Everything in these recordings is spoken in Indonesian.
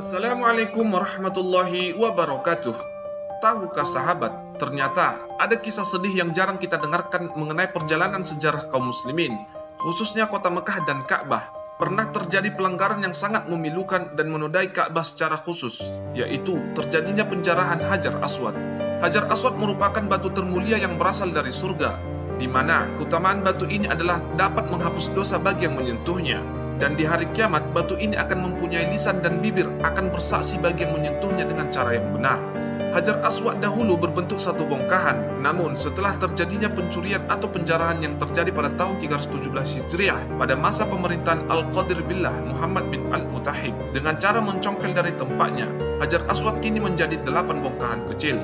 Assalamualaikum warahmatullahi wabarakatuh. Tahukah sahabat, ternyata ada kisah sedih yang jarang kita dengarkan mengenai perjalanan sejarah kaum muslimin, khususnya kota Mekah dan Ka'bah. Pernah terjadi pelanggaran yang sangat memilukan dan menodai Ka'bah secara khusus, yaitu terjadinya penjarahan Hajar Aswad. Hajar Aswad merupakan batu termulia yang berasal dari surga, di mana keutamaan batu ini adalah dapat menghapus dosa bagi yang menyentuhnya. Dan di hari kiamat, batu ini akan mempunyai lisan dan bibir akan bersaksi bagi yang menyentuhnya dengan cara yang benar. Hajar Aswad dahulu berbentuk satu bongkahan, namun setelah terjadinya pencurian atau penjarahan yang terjadi pada tahun 317 Hijriah pada masa pemerintahan Al-Qadir Billah Muhammad bin Al-Mutahhid, dengan cara mencongkel dari tempatnya, Hajar Aswad kini menjadi 8 bongkahan kecil.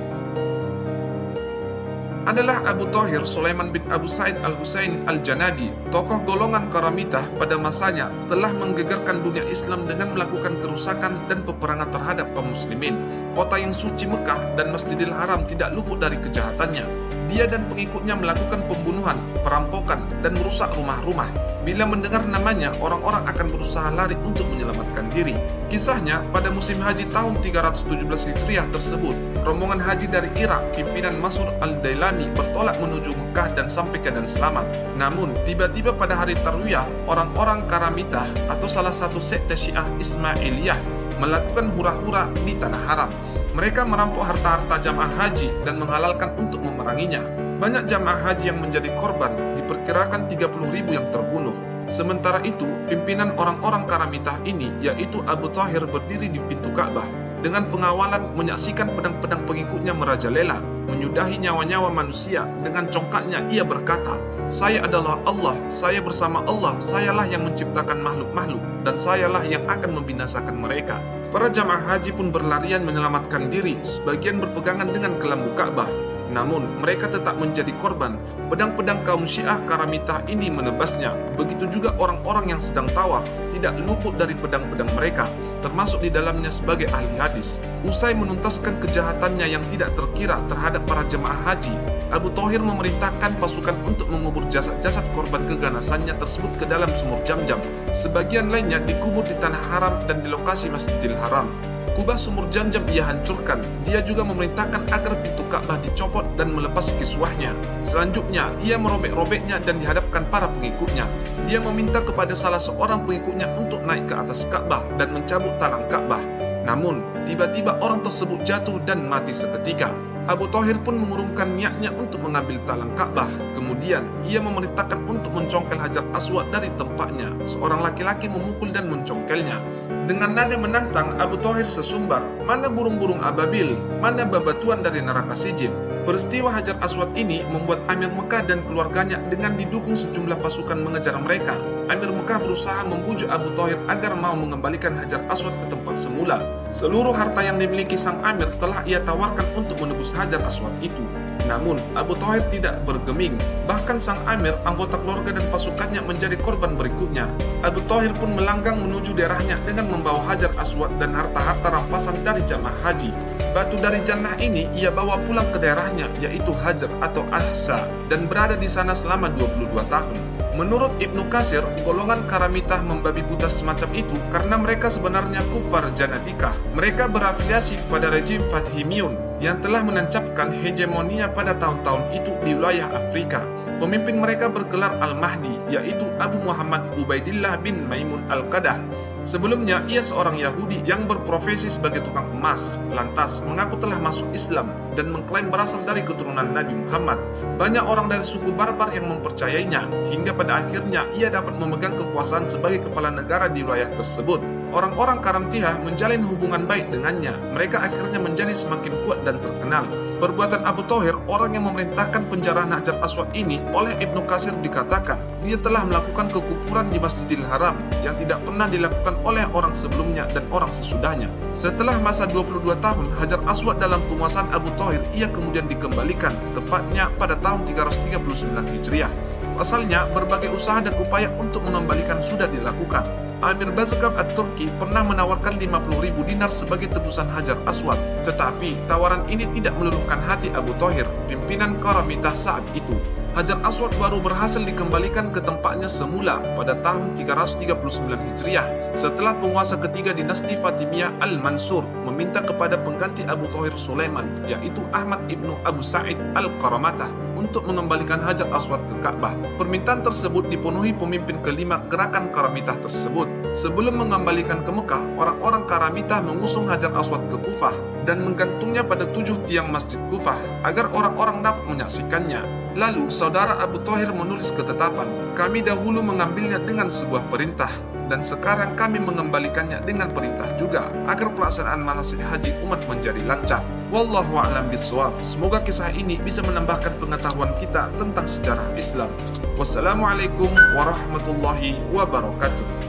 Adalah Abu Thahir Sulaiman bin Abu Sa'id Al-Husain Al-Janadi, tokoh golongan Karamitah pada masanya, telah menggegerkan dunia Islam dengan melakukan kerusakan dan peperangan terhadap kaum muslimin. Kota yang suci Mekah dan Masjidil Haram tidak luput dari kejahatannya. Dia dan pengikutnya melakukan pembunuhan, perampokan, dan merusak rumah-rumah. Bila mendengar namanya, orang-orang akan berusaha lari untuk menyelamatkan diri. Kisahnya, pada musim haji tahun 317 Hijriah tersebut, rombongan haji dari Irak, pimpinan Mas'ud Al-Dailami, bertolak menuju Mekah dan sampai keadaan selamat. Namun, tiba-tiba pada hari Tarwiyah, orang-orang Karamitah atau salah satu sekte Syiah Ismailiyah melakukan hura-hura di tanah haram. Mereka merampok harta-harta jamaah haji dan menghalalkan untuk memeranginya. Banyak jamaah haji yang menjadi korban, diperkirakan 30.000 yang terbunuh. Sementara itu, pimpinan orang-orang Karamitah ini, yaitu Abu Thahir, berdiri di pintu Ka'bah. Dengan pengawalan menyaksikan pedang-pedang pengikutnya merajalela, menyudahi nyawa-nyawa manusia. Dengan congkaknya ia berkata, "Saya adalah Allah, saya bersama Allah, sayalah yang menciptakan makhluk-makhluk, dan sayalah yang akan membinasakan mereka." Para jamaah haji pun berlarian menyelamatkan diri, sebagian berpegangan dengan kelambu Ka'bah. Namun, mereka tetap menjadi korban. Pedang-pedang kaum Syiah Karamitah ini menebasnya. Begitu juga orang-orang yang sedang tawaf, tidak luput dari pedang-pedang mereka, termasuk di dalamnya sebagai ahli hadis. Usai menuntaskan kejahatannya yang tidak terkira terhadap para jemaah haji, Abu Thahir memerintahkan pasukan untuk mengubur jasad-jasad korban keganasannya tersebut ke dalam sumur Jam-Jam. Sebagian lainnya dikubur di tanah haram dan di lokasi Masjidil Haram. Kubah sumur Jam-Jam ia hancurkan. Dia juga memerintahkan agar pintu Ka'bah dicopot dan melepas kiswahnya. Selanjutnya, ia merobek-robeknya dan dihadapkan para pengikutnya. Dia meminta kepada salah seorang pengikutnya untuk naik ke atas Ka'bah dan mencabut talang Ka'bah. Namun, tiba-tiba orang tersebut jatuh dan mati seketika. Abu Thahir pun mengurungkan niatnya untuk mengambil talang Ka'bah. Kemudian, ia memerintahkan untuk mencongkel Hajar Aswad dari tempatnya. Seorang laki-laki memukul dan mencongkelnya. Dengan nada menantang, Abu Thahir sesumbar, "Mana burung-burung ababil? Mana babatuan dari neraka sijin?" Peristiwa Hajar Aswad ini membuat Amir Mekah dan keluarganya dengan didukung sejumlah pasukan mengejar mereka. Amir Mekah berusaha membujuk Abu Thahir agar mau mengembalikan Hajar Aswad ke tempat semula. Seluruh harta yang dimiliki sang Amir telah ia tawarkan untuk menebus Hajar Aswad itu. Namun, Abu Thahir tidak bergeming. Bahkan sang Amir, anggota keluarga dan pasukannya menjadi korban berikutnya. Abu Thahir pun melanggang menuju daerahnya dengan membawa Hajar Aswad dan harta-harta rampasan dari jamaah haji. Batu dari jannah ini ia bawa pulang ke daerahnya, yaitu Hajar atau Ahsa, dan berada di sana selama 22 tahun. Menurut Ibnu Katsir, golongan Karamitah membabi buta semacam itu karena mereka sebenarnya kufar Janadikah. Mereka berafiliasi kepada rejim Fathimiyun yang telah menancapkan hegemoninya pada tahun-tahun itu di wilayah Afrika. Pemimpin mereka bergelar Al-Mahdi, yaitu Abu Muhammad Ubaidillah bin Maimun Al-Qadah. Sebelumnya, ia seorang Yahudi yang berprofesi sebagai tukang emas, lantas mengaku telah masuk Islam dan mengklaim berasal dari keturunan Nabi Muhammad. Banyak orang dari suku Barbar yang mempercayainya, hingga pada akhirnya ia dapat memegang kekuasaan sebagai kepala negara di wilayah tersebut. Orang-orang Karamtihah menjalin hubungan baik dengannya. Mereka akhirnya menjadi semakin kuat dan terkenal. Perbuatan Abu Thahir, orang yang memerintahkan penjarahan Hajar Aswad ini, oleh Ibnu Katsir dikatakan dia telah melakukan kekufuran di Masjidil Haram yang tidak pernah dilakukan oleh orang sebelumnya dan orang sesudahnya. Setelah masa 22 tahun Hajar Aswad dalam penguasaan Abu Thahir, ia kemudian dikembalikan, tepatnya pada tahun 339 Hijriah. Pasalnya, berbagai usaha dan upaya untuk mengembalikan sudah dilakukan. Amir Bazgab At-Turki pernah menawarkan 50.000 dinar sebagai tebusan Hajar Aswad, tetapi tawaran ini tidak meluluhkan hati Abu Thahir, pimpinan Karamitah saat itu. Hajar Aswad baru berhasil dikembalikan ke tempatnya semula pada tahun 339 Hijriah setelah penguasa ketiga dinasti Fatimiyah Al-Mansur meminta kepada pengganti Abu Thahir Sulaiman, yaitu Ahmad ibnu Abu Sa'id Al-Qaramatah, untuk mengembalikan Hajar Aswad ke Ka'bah. Permintaan tersebut dipenuhi pemimpin kelima gerakan Karamitah tersebut. Sebelum mengembalikan ke Mekah, orang-orang Karamitah mengusung Hajar Aswad ke Kufah dan menggantungnya pada 7 tiang masjid Kufah agar orang-orang dapat menyaksikannya. Lalu saudara Abu Thahir menulis ketetapan, "Kami dahulu mengambilnya dengan sebuah perintah, dan sekarang kami mengembalikannya dengan perintah juga, agar pelaksanaan manasik haji umat menjadi lancar." Wallahu a'lam bishawab. Semoga kisah ini bisa menambahkan pengetahuan kita tentang sejarah Islam. Wassalamualaikum warahmatullahi wabarakatuh.